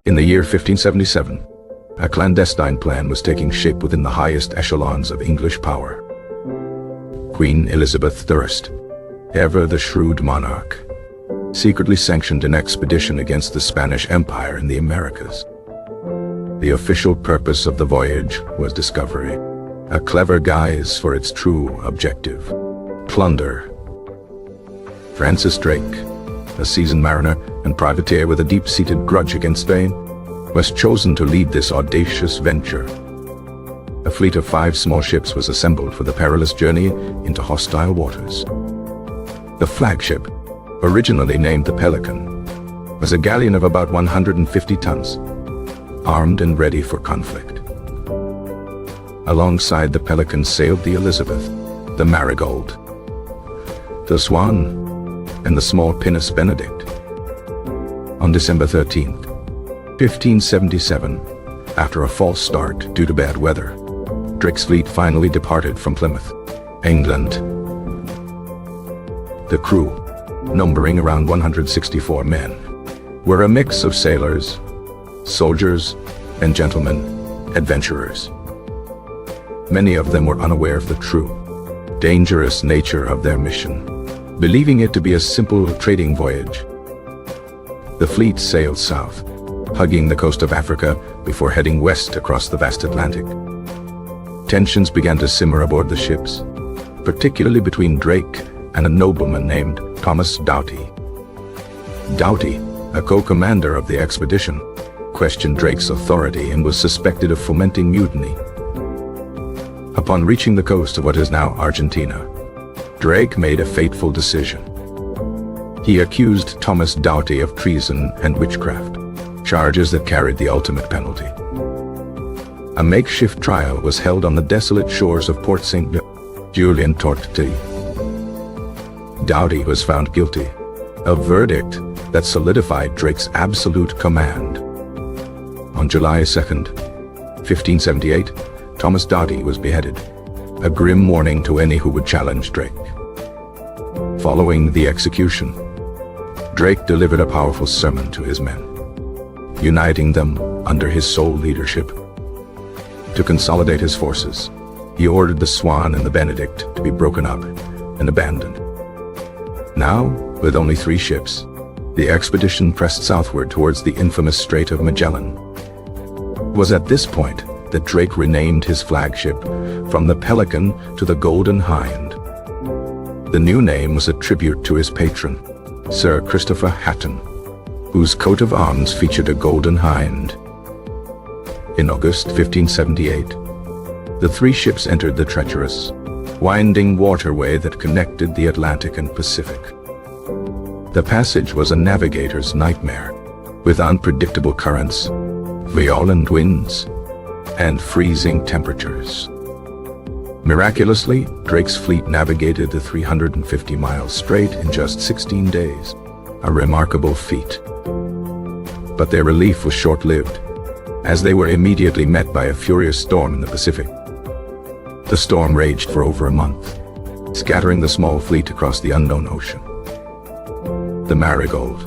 In the year 1577, a clandestine plan was taking shape within the highest echelons of English power. Queen Elizabeth I, ever the shrewd monarch, secretly sanctioned an expedition against the Spanish Empire in the Americas. The official purpose of the voyage was discovery, a clever guise for its true objective: plunder. Francis Drake, a seasoned mariner and privateer with a deep-seated grudge against Spain, was chosen to lead this audacious venture. A fleet of 5 small ships was assembled for the perilous journey into hostile waters. The flagship, originally named the Pelican, was a galleon of about 150 tons, armed and ready for conflict. Alongside the Pelican sailed the Elizabeth, the Marigold, the Swan, and the small pinnace Benedict. On December 13th, 1577, after a false start due to bad weather, Drake's fleet finally departed from Plymouth, England. The crew, numbering around 164 men, were a mix of sailors, soldiers, and gentlemen, adventurers. Many of them were unaware of the true, dangerous nature of their mission, believing it to be a simple trading voyage. The fleet sailed south, hugging the coast of Africa before heading west across the vast Atlantic. Tensions began to simmer aboard the ships, particularly between Drake and a nobleman named Thomas Doughty. Doughty, a co-commander of the expedition, questioned Drake's authority and was suspected of fomenting mutiny. Upon reaching the coast of what is now Argentina, Drake made a fateful decision. He accused Thomas Doughty of treason and witchcraft, charges that carried the ultimate penalty. A makeshift trial was held on the desolate shores of Port St. Julian Torti. Doughty was found guilty, a verdict that solidified Drake's absolute command. On July 2nd, 1578, Thomas Doughty was beheaded, a grim warning to any who would challenge Drake. Following the execution, Drake delivered a powerful sermon to his men, uniting them under his sole leadership. To consolidate his forces, he ordered the Swan and the Benedict to be broken up and abandoned. Now, with only 3 ships, the expedition pressed southward towards the infamous Strait of Magellan. It was at this point that Drake renamed his flagship from the Pelican to the Golden Hind. The new name was a tribute to his patron, Sir Christopher Hatton, whose coat of arms featured a golden hind. In August 1578, the 3 ships entered the treacherous, winding waterway that connected the Atlantic and Pacific. The passage was a navigator's nightmare, with unpredictable currents, violent winds, and freezing temperatures. Miraculously, Drake's fleet navigated the 350-mile strait in just 16 days, a remarkable feat. But their relief was short-lived, as they were immediately met by a furious storm in the Pacific. The storm raged for over a month, scattering the small fleet across the unknown ocean. The Marigold,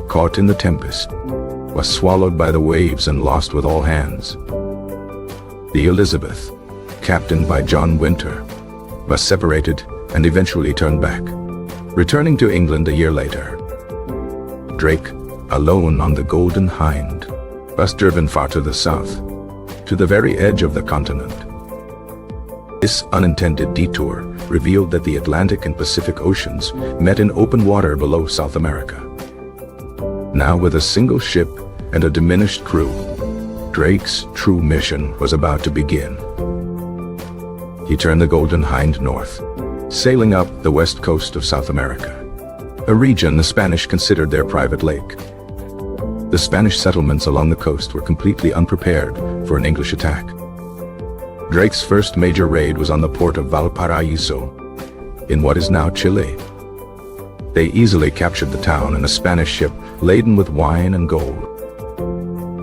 caught in the tempest, was swallowed by the waves and lost with all hands. The Elizabeth, captained by John Winter, was separated and eventually turned back, returning to England a year later. Drake, alone on the Golden Hind, was driven far to the south, to the very edge of the continent. This unintended detour revealed that the Atlantic and Pacific Oceans met in open water below South America. Now with a single ship and a diminished crew, Drake's true mission was about to begin. He turned the Golden Hind north, sailing up the west coast of South America, a region the Spanish considered their private lake. The Spanish settlements along the coast were completely unprepared for an English attack. Drake's first major raid was on the port of Valparaiso, in what is now Chile. They easily captured the town and a Spanish ship laden with wine and gold.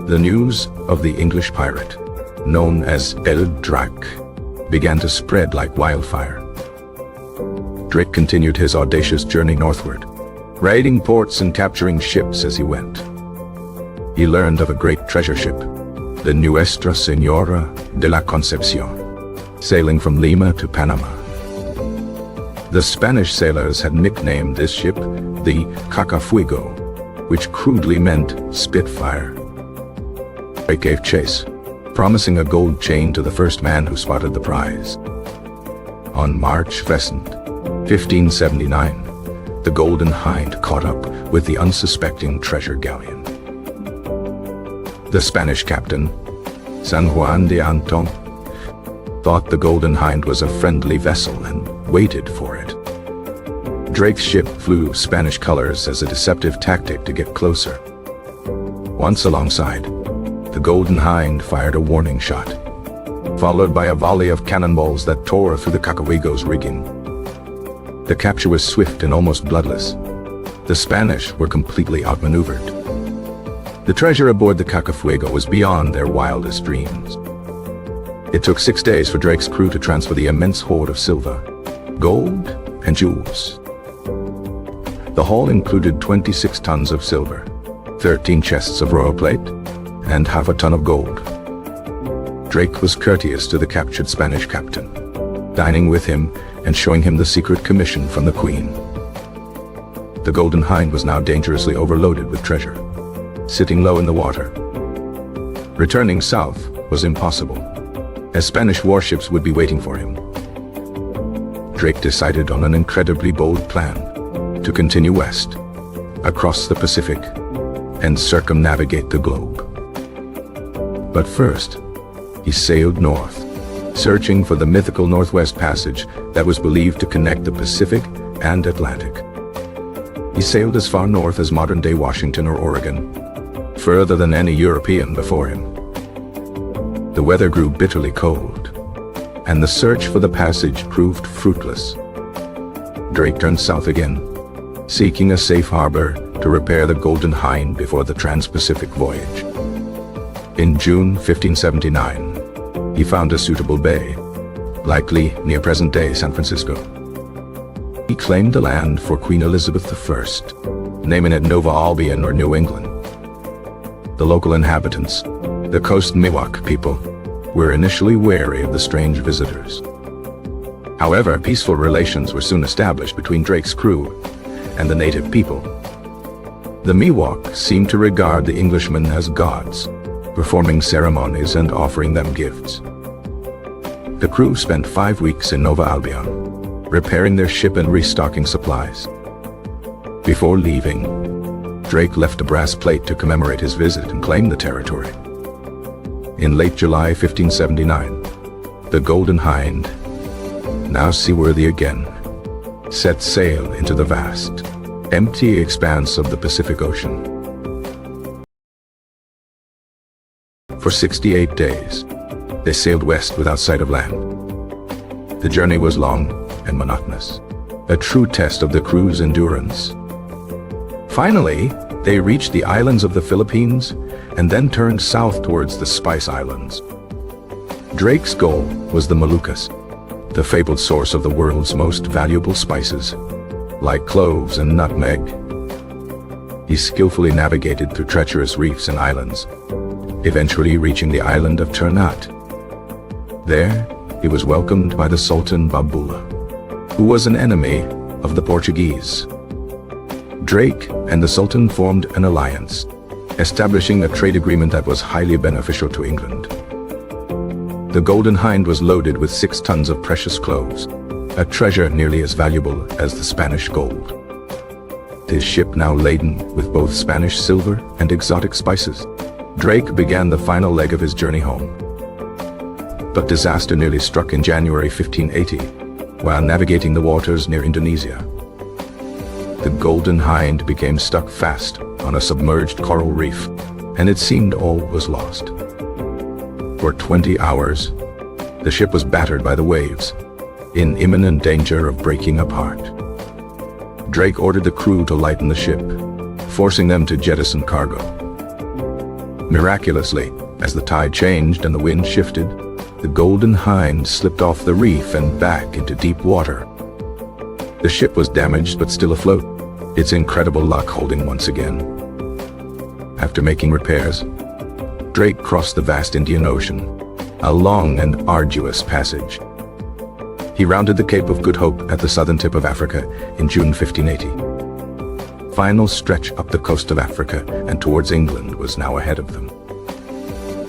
The news of the English pirate, known as El Drac, began to spread like wildfire. Drake continued his audacious journey northward, raiding ports and capturing ships as he went. He learned of a great treasure ship, the Nuestra Señora de la Concepción, sailing from Lima to Panama. The Spanish sailors had nicknamed this ship the Cacafuego, which crudely meant Spitfire. Drake gave chase, promising a gold chain to the first man who spotted the prize. On March 1579, the Golden Hind caught up with the unsuspecting treasure galleon. The Spanish captain, San Juan de Anton, thought the Golden Hind was a friendly vessel and waited for it. Drake's ship flew Spanish colors as a deceptive tactic to get closer. Once alongside, the Golden Hind fired a warning shot, followed by a volley of cannonballs that tore through the Cacafuego's rigging. The capture was swift and almost bloodless. The Spanish were completely outmaneuvered. The treasure aboard the Cacafuego was beyond their wildest dreams. It took 6 days for Drake's crew to transfer the immense hoard of silver, gold, and jewels. The haul included 26 tons of silver, 13 chests of royal plate, and half a ton of gold. Drake was courteous to the captured Spanish captain, dining with him and showing him the secret commission from the Queen. The Golden Hind was now dangerously overloaded with treasure, sitting low in the water. Returning south was impossible, as Spanish warships would be waiting for him. Drake decided on an incredibly bold plan to continue west, across the Pacific, and circumnavigate the globe. But first, he sailed north, searching for the mythical Northwest Passage that was believed to connect the Pacific and Atlantic. He sailed as far north as modern-day Washington or Oregon, further than any European before him. The weather grew bitterly cold, and the search for the passage proved fruitless. Drake turned south again, seeking a safe harbor to repair the Golden Hind before the Trans-Pacific voyage. In June 1579, he found a suitable bay, likely near present-day San Francisco. He claimed the land for Queen Elizabeth I, naming it Nova Albion or New England. The local inhabitants, the Coast Miwok people, were initially wary of the strange visitors. However, peaceful relations were soon established between Drake's crew and the native people. The Miwok seemed to regard the Englishmen as gods, performing ceremonies and offering them gifts. The crew spent 5 weeks in Nova Albion, repairing their ship and restocking supplies. Before leaving, Drake left a brass plate to commemorate his visit and claim the territory. In late July 1579, the Golden Hind, now seaworthy again, set sail into the vast, empty expanse of the Pacific Ocean. For 68 days, they sailed west without sight of land. The journey was long and monotonous, a true test of the crew's endurance. Finally, they reached the islands of the Philippines and then turned south towards the Spice Islands. Drake's goal was the Moluccas, the fabled source of the world's most valuable spices, like cloves and nutmeg. He skillfully navigated through treacherous reefs and islands, eventually reaching the island of Ternate. There, he was welcomed by the Sultan Babula, who was an enemy of the Portuguese. Drake and the Sultan formed an alliance, establishing a trade agreement that was highly beneficial to England. The Golden Hind was loaded with 6 tons of precious cloves, a treasure nearly as valuable as the Spanish gold. His ship now laden with both Spanish silver and exotic spices, Drake began the final leg of his journey home. But disaster nearly struck in January 1580, while navigating the waters near Indonesia. The Golden Hind became stuck fast on a submerged coral reef, and it seemed all was lost. For 20 hours, the ship was battered by the waves, in imminent danger of breaking apart. Drake ordered the crew to lighten the ship, forcing them to jettison cargo. Miraculously, as the tide changed and the wind shifted, the Golden Hind slipped off the reef and back into deep water. The ship was damaged but still afloat, its incredible luck holding once again. After making repairs, Drake crossed the vast Indian Ocean, a long and arduous passage. He rounded the Cape of Good Hope at the southern tip of Africa in June 1580. Final stretch up the coast of Africa and towards England was now ahead of them.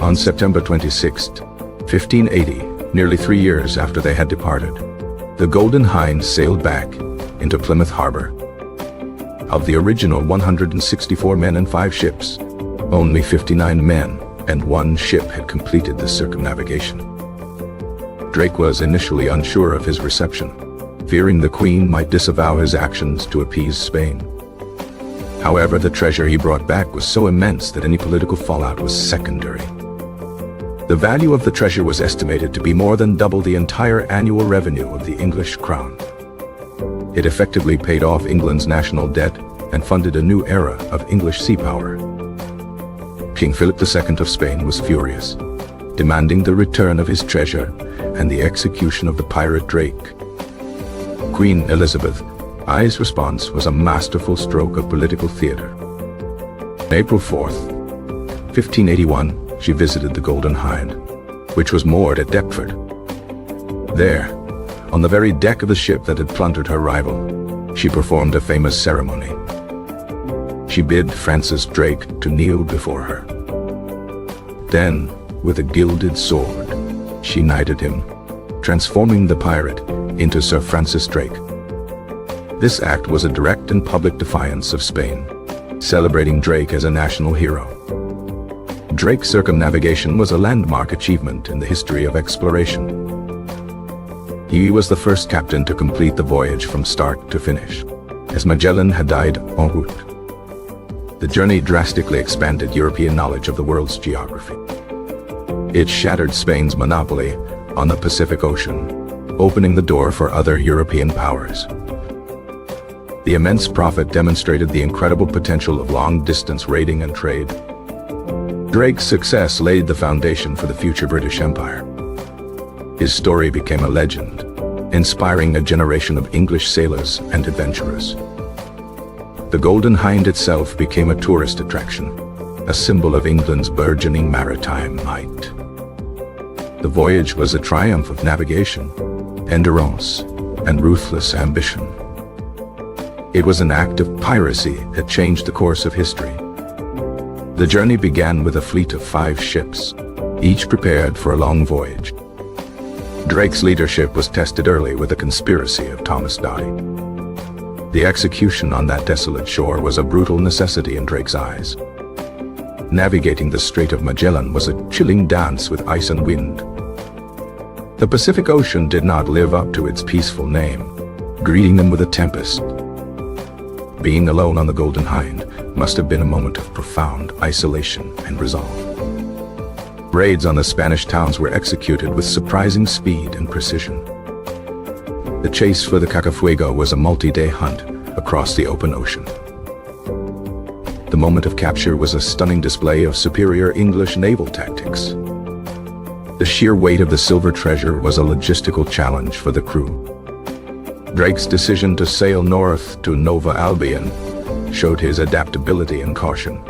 On September 26, 1580, nearly 3 years after they had departed, the Golden Hind sailed back into Plymouth Harbor. Of the original 164 men and 5 ships, only 59 men and 1 ship had completed the circumnavigation. Drake was initially unsure of his reception, fearing the Queen might disavow his actions to appease Spain. However, the treasure he brought back was so immense that any political fallout was secondary. The value of the treasure was estimated to be more than double the entire annual revenue of the English crown. It effectively paid off England's national debt and funded a new era of English sea power. King Philip II of Spain was furious, demanding the return of his treasure and the execution of the pirate Drake. Queen Elizabeth I's response was a masterful stroke of political theater. On April 4th, 1581, she visited the Golden Hind, which was moored at Deptford. There, on the very deck of the ship that had plundered her rival, she performed a famous ceremony. She bid Francis Drake to kneel before her. Then, with a gilded sword, she knighted him, transforming the pirate into Sir Francis Drake. This act was a direct and public defiance of Spain, celebrating Drake as a national hero. Drake's circumnavigation was a landmark achievement in the history of exploration. He was the first captain to complete the voyage from start to finish, as Magellan had died en route. The journey drastically expanded European knowledge of the world's geography. It shattered Spain's monopoly on the Pacific Ocean, opening the door for other European powers. The immense profit demonstrated the incredible potential of long-distance raiding and trade. Drake's success laid the foundation for the future British Empire. His story became a legend, inspiring a generation of English sailors and adventurers. The Golden Hind itself became a tourist attraction, a symbol of England's burgeoning maritime might. The voyage was a triumph of navigation, endurance, and ruthless ambition. It was an act of piracy that changed the course of history. The journey began with a fleet of 5 ships, each prepared for a long voyage. Drake's leadership was tested early with the conspiracy of Thomas Doughty. The execution on that desolate shore was a brutal necessity in Drake's eyes. Navigating the Strait of Magellan was a chilling dance with ice and wind. The Pacific Ocean did not live up to its peaceful name, greeting them with a tempest. Being alone on the Golden Hind must have been a moment of profound isolation and resolve. Raids on the Spanish towns were executed with surprising speed and precision. The chase for the Cacafuego was a multi-day hunt across the open ocean. The moment of capture was a stunning display of superior English naval tactics. The sheer weight of the silver treasure was a logistical challenge for the crew. Drake's decision to sail north to Nova Albion showed his adaptability and caution.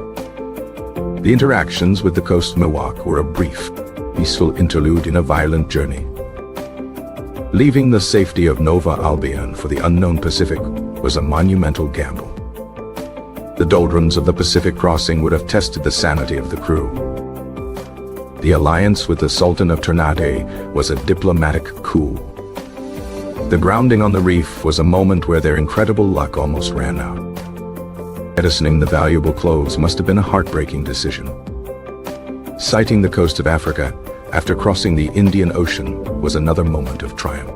The interactions with the coast Miwok were a brief, peaceful interlude in a violent journey. Leaving the safety of Nova Albion for the unknown Pacific was a monumental gamble. The doldrums of the Pacific crossing would have tested the sanity of the crew. The alliance with the Sultan of Ternate was a diplomatic coup. The grounding on the reef was a moment where their incredible luck almost ran out. Jettisoning the valuable clothes must have been a heartbreaking decision. Sighting the coast of Africa after crossing the Indian Ocean was another moment of triumph.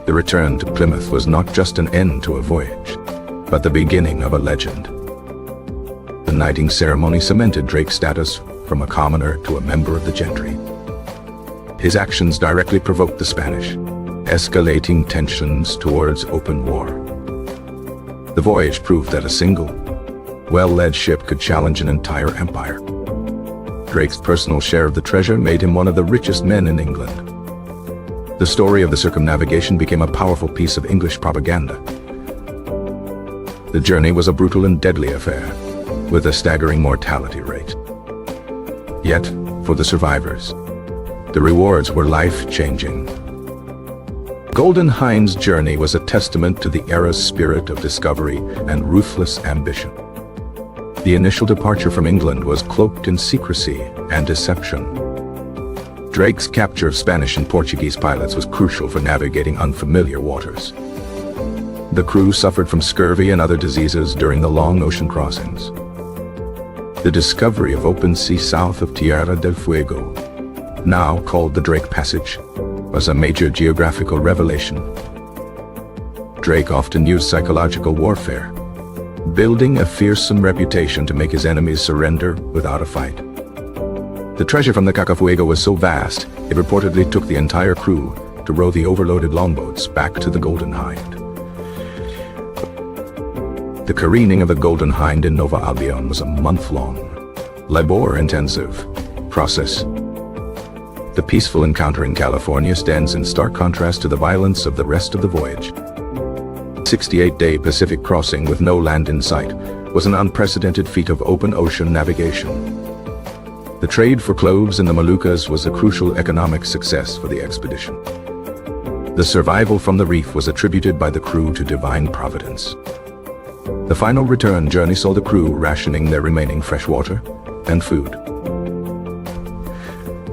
The return to Plymouth was not just an end to a voyage, but the beginning of a legend. The knighting ceremony cemented Drake's status from a commoner to a member of the gentry. His actions directly provoked the Spanish, escalating tensions towards open war. The voyage proved that a single, well-led ship could challenge an entire empire. Drake's personal share of the treasure made him one of the richest men in England. The story of the circumnavigation became a powerful piece of English propaganda. The journey was a brutal and deadly affair, with a staggering mortality rate. Yet, for the survivors, the rewards were life-changing. Golden Hind's journey was a testament to the era's spirit of discovery and ruthless ambition. The initial departure from England was cloaked in secrecy and deception. Drake's capture of Spanish and Portuguese pilots was crucial for navigating unfamiliar waters. The crew suffered from scurvy and other diseases during the long ocean crossings. The discovery of open sea south of Tierra del Fuego, now called the Drake Passage, was a major geographical revelation. Drake often used psychological warfare, building a fearsome reputation to make his enemies surrender without a fight. The treasure from the Cacafuego was so vast, it reportedly took the entire crew to row the overloaded longboats back to the Golden Hind. The careening of the Golden Hind in Nova Albion was a month-long, labor-intensive process. The peaceful encounter in California stands in stark contrast to the violence of the rest of the voyage. 68-day Pacific crossing with no land in sight was an unprecedented feat of open ocean navigation. The trade for cloves in the Moluccas was a crucial economic success for the expedition. The survival from the reef was attributed by the crew to divine providence. The final return journey saw the crew rationing their remaining fresh water and food.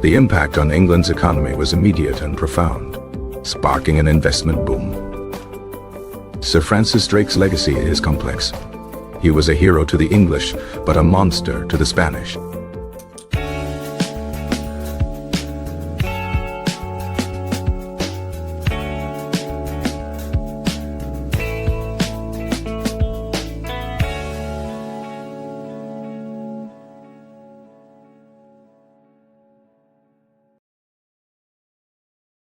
The impact on England's economy was immediate and profound, sparking an investment boom. Sir Francis Drake's legacy is complex. He was a hero to the English, but a monster to the Spanish.